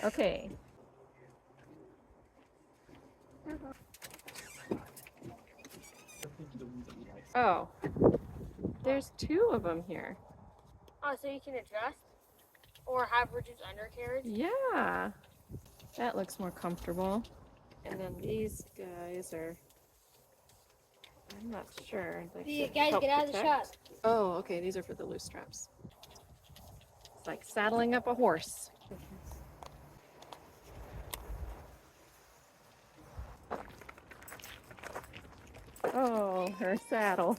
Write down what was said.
Okay. Oh, there's two of them here. Oh, so you can adjust or have reduced undercarriage? Yeah, that looks more comfortable. And then these guys are, I'm not sure. Like The to guys, help get out of the protect. shot. Oh, okay, these are for the loose straps. It's like saddling up a horse. Oh, her saddle.